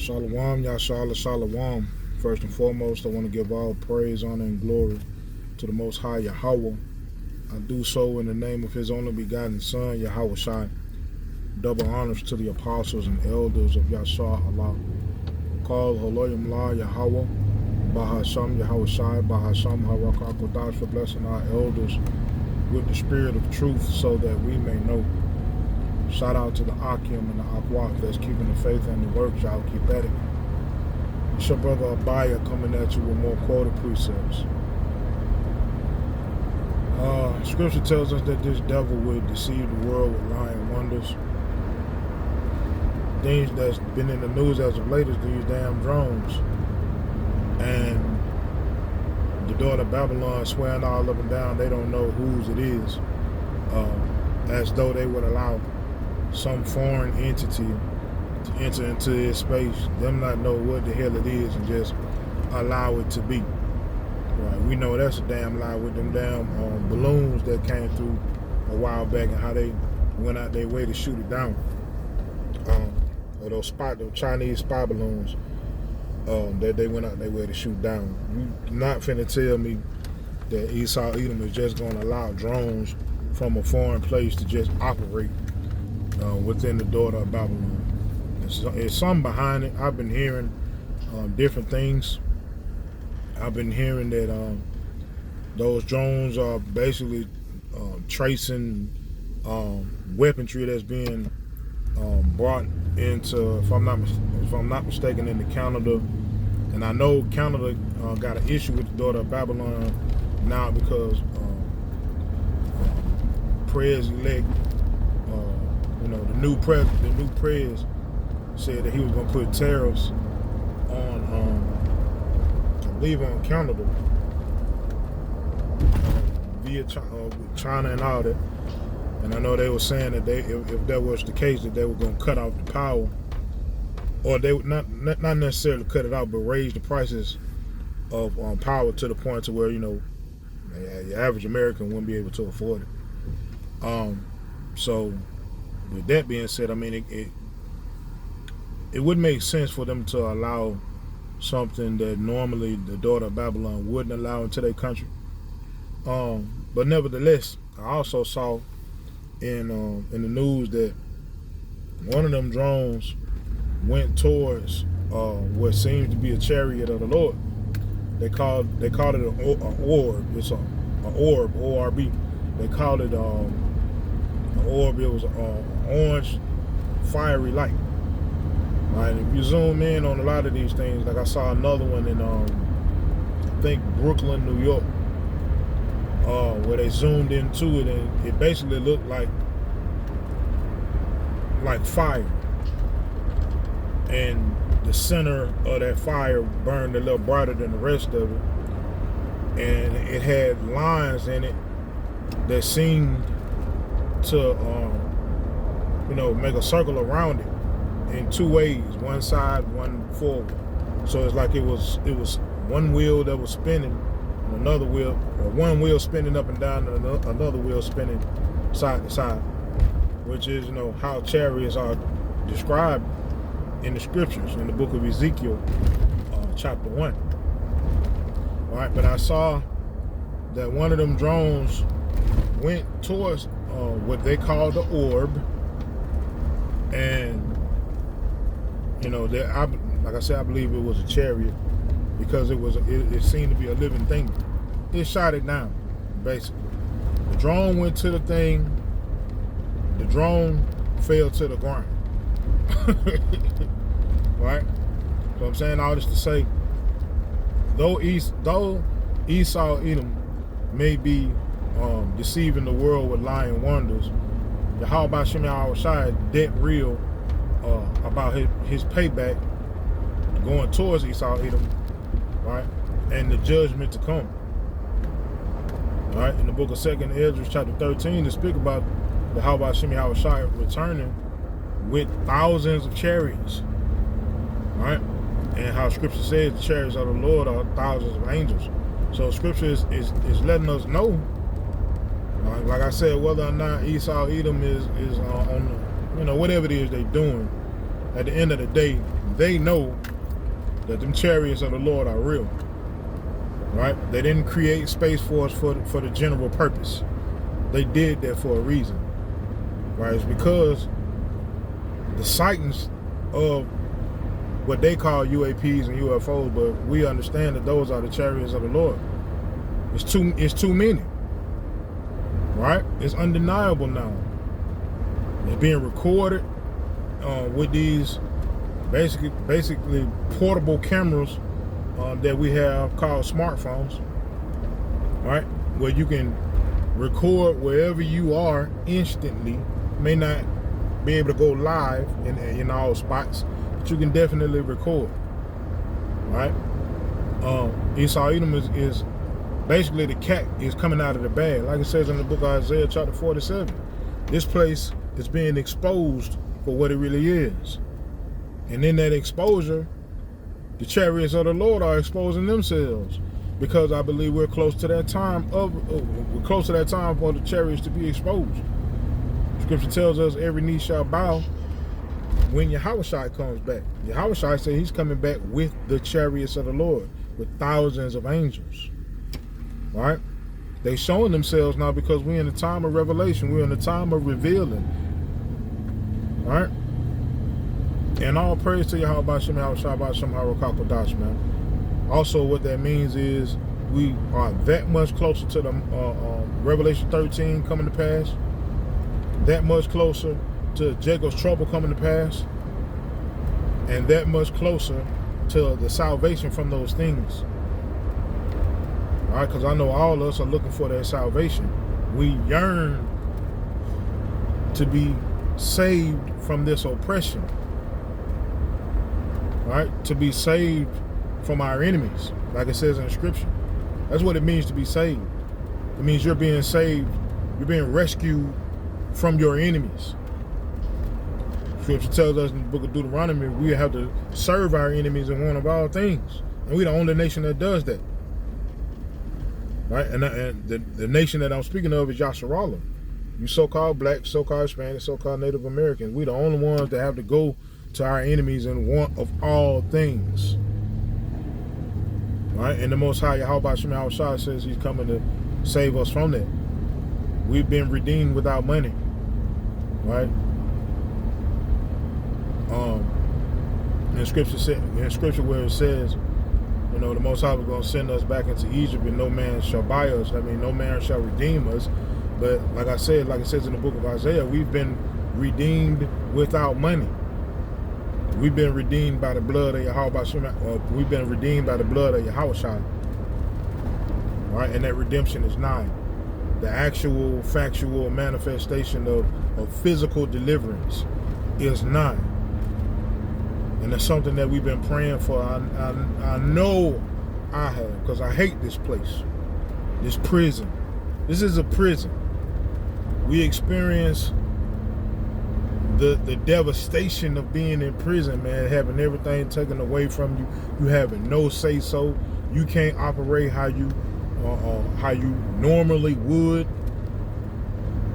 Shalom, Yashala, Shalom. First and foremost, I want to give all praise, honor, and glory to the Most High Yahweh. I do so in the name of His only begotten Son, Yahweh Shai. Double honors to the apostles and elders of Yahshua Allah. Call Holoyim La Yahweh, Bahasham Yahweh Shai, Bahasham Harakah Kodash, for blessing our elders with the spirit of truth so that we may know. Shout out to the Akim and the Akwak that's keeping the faith and the work. Y'all keep at it. It's your brother Abaya coming at you with more quoted precepts. Scripture tells us that this devil would deceive the world with lying wonders. Things that's been in the news as of late is these damn drones. And the daughter of Babylon swearing all up and down they don't know whose it is. As though they would allow some foreign entity to enter into his space, them not know what the hell it is and just allow it to be. Right? We know that's a damn lie with them damn balloons that came through a while back and how they went out their way to shoot it down. Or those Chinese spy balloons that they went out their way to shoot down. You not finna tell me that Esau Edom is just gonna allow drones from a foreign place to just operate within the daughter of Babylon. It's something behind it. I've been hearing different things. I've been hearing that those drones are basically tracing weaponry that's being brought into, if I'm not mistaken, into Canada. And I know Canada got an issue with the daughter of Babylon now because Pres-elect, the new pres said that he was gonna put tariffs on, I believe, on Canada via China and all that. And I know they were saying that if that was the case, that they were gonna cut off the power, or they would not necessarily cut it out, but raise the prices of power to the point to where your average American wouldn't be able to afford it. So with that being said, I mean it would make sense for them to allow something that normally the daughter of Babylon wouldn't allow into their country. But nevertheless, I also saw in the news that one of them drones went towards what seems to be a chariot of the Lord. They called it an orb. It's an orb, O-R-B. They called it an orb. It was an orange fiery light. Right? If you zoom in on a lot of these things, like I saw another one in I think Brooklyn, New York, where they zoomed into it and it basically looked like fire. And the center of that fire burned a little brighter than the rest of it. And it had lines in it that seemed to make a circle around it in two ways, one side, one forward. So it's like it was one wheel that was spinning, and another wheel, or one wheel spinning up and down, and another wheel spinning side to side, which is how chariots are described in the scriptures in the book of Ezekiel, chapter 1. All right, but I saw that one of them drones went towards what they call the orb, and like I said, I believe it was a chariot because it seemed to be a living thing. It shot it down, basically. The drone went to the thing. The drone fell to the ground. Right? So I'm saying all this to say, though Esau Edom may be deceiving the world with lying wonders, Yahweh Shem Yahweh Shai dead real about his payback going towards Esau Edom, right? And the judgment to come. All right, in the book of 2nd Esdras chapter 13, to speak about the Yahweh Shem Yahweh Shai returning with thousands of chariots. All right, and how scripture says the chariots of the Lord are thousands of angels. So scripture is letting us know, like I said, whether or not Esau Edom is on whatever it is they're doing, at the end of the day, they know that them chariots of the Lord are real, right? They didn't create space for us for the general purpose. They did that for a reason, right? It's because the sightings of what they call UAPs and UFOs, but we understand that those are the chariots of the Lord. It's too many, right? It's undeniable now. It's being recorded with these basically portable cameras that we have called smartphones, right? Where you can record wherever you are instantly. May not be able to go live in all spots, but you can definitely record, right? Esau Edom is basically the cat is coming out of the bag. Like it says in the book of Isaiah chapter 47, this place is being exposed for what it really is. And in that exposure, the chariots of the Lord are exposing themselves, because I believe we're close to that time for the chariots to be exposed. Scripture tells us every knee shall bow when Yahushua comes back. Yahushua said he's coming back with the chariots of the Lord, with thousands of angels. Right? They showing themselves now because we're in the time of revelation. We're in the time of revealing. Right? And all praise to Yahweh Bashem, Yahushua Bashem, Harokakodash, man. Also, what that means is we are that much closer to the Revelation 13 coming to pass. That much closer to Jacob's trouble coming to pass. And that much closer to the salvation from those things. All right, because I know all of us are looking for that salvation. We yearn to be saved from this oppression. Right? To be saved from our enemies, like it says in the scripture. That's what it means to be saved. It means you're being saved, you're being rescued from your enemies. Scripture tells us in the book of Deuteronomy, we have to serve our enemies in one of all things. And we're the only nation that does that. Right? And the nation that I'm speaking of is Yasharala. You so-called black, so-called Hispanic, so-called Native Americans, we're the only ones that have to go to our enemies in one of all things. Right? And the Most High, Yahweh Shema Shah, says he's coming to save us from that. We've been redeemed without money. Right? In scripture where it says, you know, the Most High was going to send us back into Egypt and no man shall buy us. I mean, no man shall redeem us. But like I said, like it says in the book of Isaiah, we've been redeemed without money. We've been redeemed by the blood of Yahweh. We've been redeemed by the blood of Yahushua. Right? And that redemption is nigh. The actual, factual manifestation of physical deliverance is nigh. And it's something that we've been praying for. I know I have, because I hate this place. This prison. This is a prison. We experience the devastation of being in prison, man, having everything taken away from you. You having no say so. You can't operate how you normally would.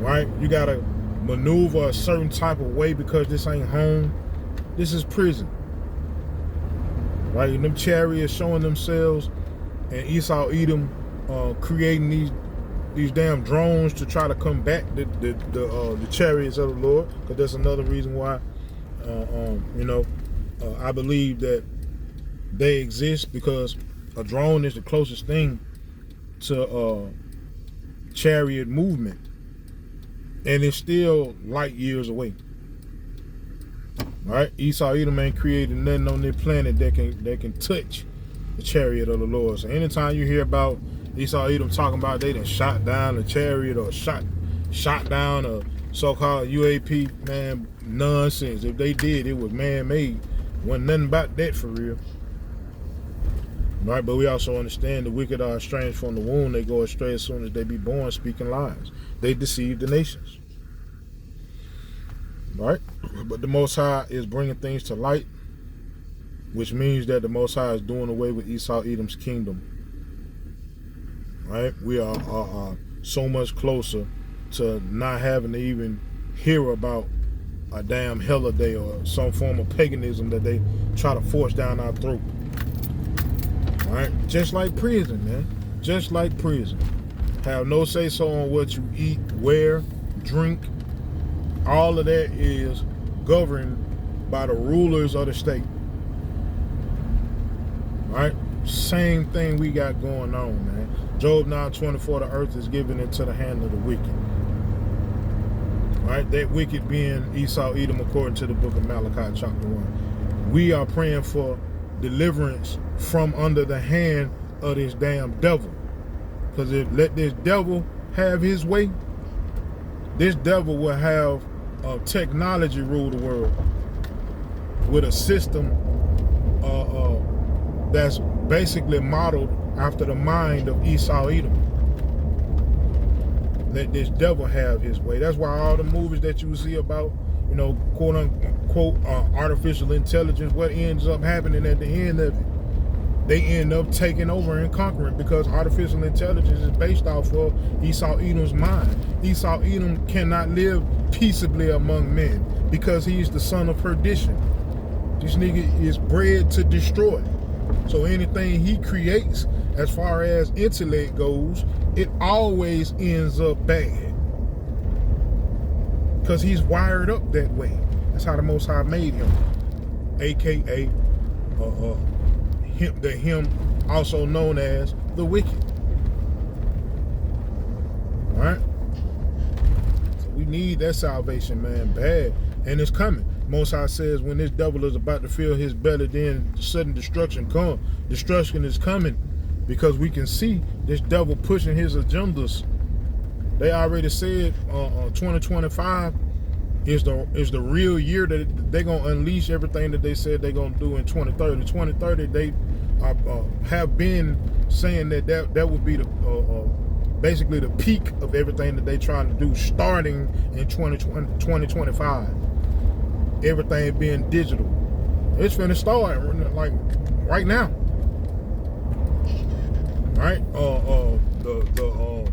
Right? You gotta maneuver a certain type of way because this ain't home. This is prison. Right? And them chariots showing themselves, and Esau Edom creating these damn drones to try to combat the chariots of the Lord, because that's another reason why I believe that they exist, because a drone is the closest thing to chariot movement, and it's still light years away. Right? Esau Edom ain't created nothing on this planet that can touch the chariot of the Lord. So anytime you hear about Esau Edom talking about they done shot down a chariot or shot down a so-called UAP, man, nonsense. If they did, it was man-made. Wasn't nothing about that for real. Right? But we also understand the wicked are estranged from the womb. They go astray as soon as they be born, speaking lies. They deceive the nations. Right? But the Most High is bringing things to light, which means that the Most High is doing away with Esau Edom's kingdom. Right? We are so much closer to not having to even hear about a damn holiday or some form of paganism that they try to force down our throat. All right, just like prison, man. Just like prison. Have no say so on what you eat, wear, drink. All of that is governed by the rulers of the state. All right, same thing we got going on, man. Job 9:24, the earth is given into the hand of the wicked. All right, that wicked being Esau, Edom, according to the book of Malachi, chapter 1. We are praying for deliverance from under the hand of this damn devil. Because if let this devil have his way, this devil will have technology rule the world with a system that's basically modeled after the mind of Esau, Edom. Let this devil have his way. That's why all the movies that you see about, quote unquote, artificial intelligence, what ends up happening at the end of it, they end up taking over and conquering, because artificial intelligence is based off of Esau Edom's mind. Esau Edom cannot live peaceably among men because he's the son of perdition. This nigga is bred to destroy. So anything he creates, as far as intellect goes, it always ends up bad. Because he's wired up that way. That's how the Most High made him. AKA him also known as the wicked. Alright? So we need that salvation, man, bad. And it's coming. Most High says when this devil is about to fill his belly, then sudden destruction come. Destruction is coming because we can see this devil pushing his agendas. They already said 2025 is the real year that they're going to unleash everything that they said they're going to do in 2030. 2030, they have been saying that would be the basically the peak of everything that they're trying to do starting in 2025. Everything being digital. It's finna start like right now. Right? The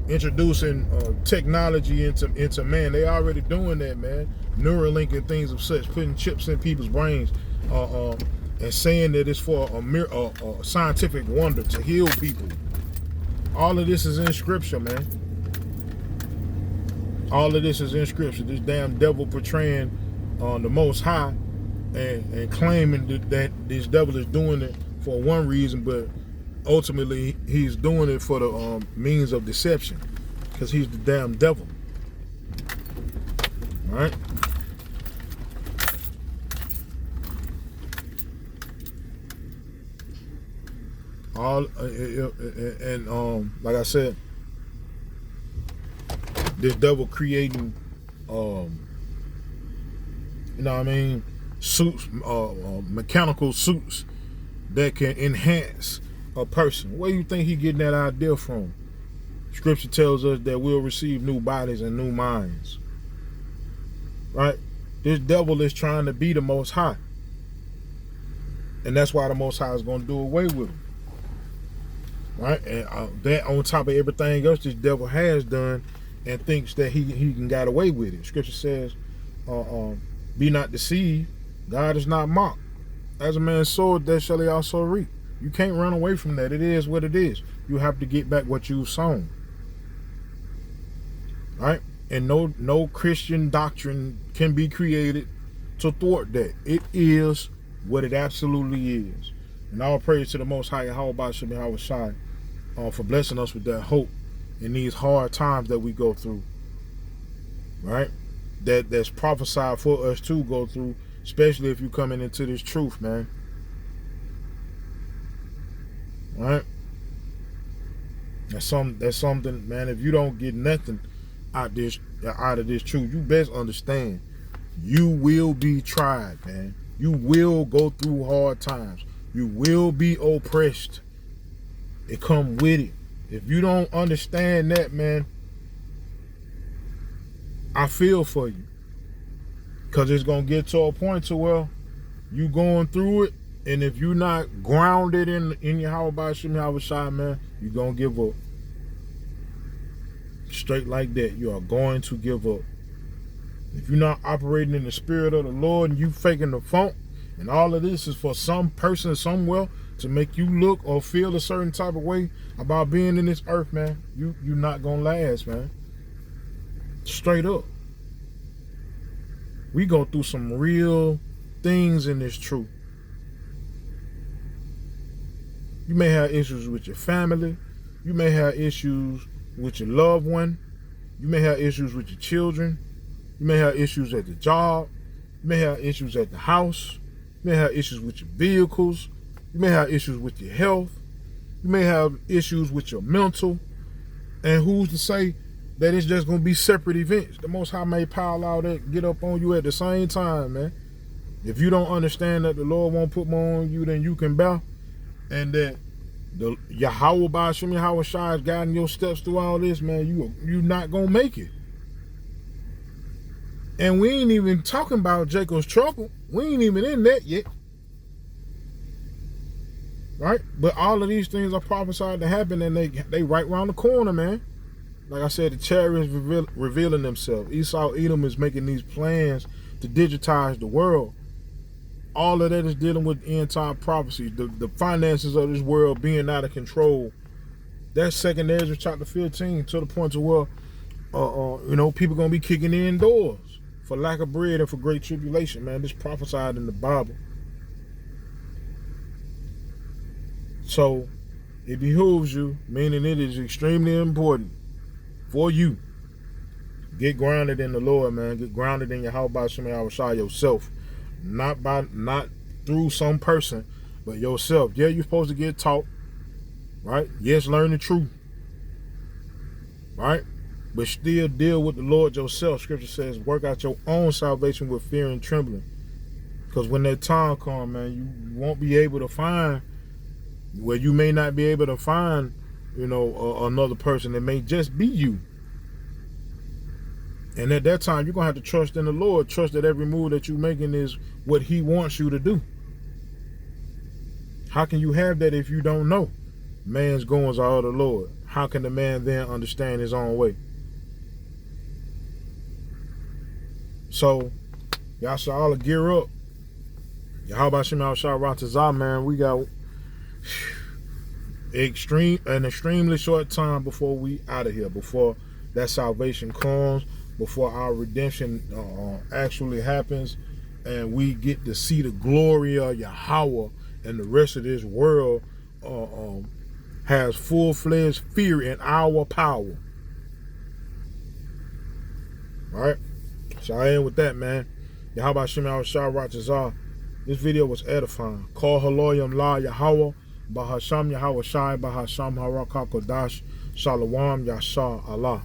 introducing technology into man. They already doing that, man. Neuralink and things of such, putting chips in people's brains, and saying that it's for a scientific wonder to heal people. All of this is in scripture, man. All of this is in scripture. This damn devil portraying the Most High and claiming that this devil is doing it for one reason, but ultimately he's doing it for the means of deception, because he's the damn devil. All right? Like I said, this devil creating suits, mechanical suits that can enhance a person. Where do you think he getting that idea from? Scripture tells us that we'll receive new bodies and new minds. Right? This devil is trying to be the Most High. And that's why the Most High is going to do away with him. Right? And that on top of everything else this devil has done and thinks that he can get away with it. Scripture says, be not deceived, God is not mocked. As a man soweth, that shall he also reap. You can't run away from that. It is what it is. You have to get back what you've sown. Right? And no Christian doctrine can be created to thwart that. It is what it absolutely is. And all praise to the Most High, Yahweh Shem Yahweh Shai, for blessing us with that hope in these hard times that we go through. Right? That's prophesied for us to go through, especially if you're coming into this truth, man. Right? That's something, man. If you don't get nothing out of this truth, you best understand you will be tried, man. You will go through hard times. You will be oppressed. It come with it. If you don't understand that, man, I feel for you. Because it's going to get to a point to where you going through it, and if you're not grounded in Yahweh Shem Yahweh Shai, man, you're going to give up. Straight like that. You are going to give up. If you're not operating in the spirit of the Lord and you faking the funk, and all of this is for some person somewhere to make you look or feel a certain type of way about being in this earth, man, you're not gonna last, man. Straight up. We go through some real things in this truth. You may have issues with your family. You may have issues with your loved one. You may have issues with your children. You may have issues at the job. You may have issues at the house. You may have issues with your vehicles. You may have issues with your health. You may have issues with your mental. And who's to say that it's just going to be separate events? The Most High may pile out that, get up on you at the same time, man. If you don't understand that the Lord won't put more on you than you can bear, and that the Yahweh Ba'ashem Yahweh Shai is guiding your steps through all this, man, you're not going to make it. And we ain't even talking about Jacob's trouble. We ain't even in that yet. Right? But all of these things are prophesied to happen, and they right around the corner, man. Like I said, the chariots revealing themselves. Esau Edom is making these plans to digitize the world. All of that is dealing with end-time prophecies. The finances of this world being out of control. That's 2nd Ezra chapter 15, to the point to where, people going to be kicking in doors for lack of bread and for great tribulation, man. This prophesied in the Bible. So, it behooves you, meaning it is extremely important for you. Get grounded in the Lord, man. Get grounded in Yahweh Ba'ashem Yahweh Shai yourself. Not through some person, but yourself. Yeah, you're supposed to get taught, right? Yes, learn the truth, right? But still deal with the Lord yourself. Scripture says, work out your own salvation with fear and trembling. Because when that time comes, man, you won't be able to find, where you may not be able to find, another person. It may just be you. And at that time, you're going to have to trust in the Lord. Trust that every move that you're making is what he wants you to do. How can you have that if you don't know? Man's goings are of the Lord. How can the man then understand his own way? So, y'all should all gear up. How about Shema Shah Ratazah, man? We got an extremely short time before we out of here, before that salvation comes, before our redemption actually happens, and we get to see the glory of Yahweh, and the rest of this world has full-fledged fear in our power. All right? So I end with that, man. Yahweh Shem Shah Ratazah. This video was edifying. Call Haloyam La Yahweh, Bahasham Yahweh Shai, Bahasham Harakakodash, Shalom Yasha Allah.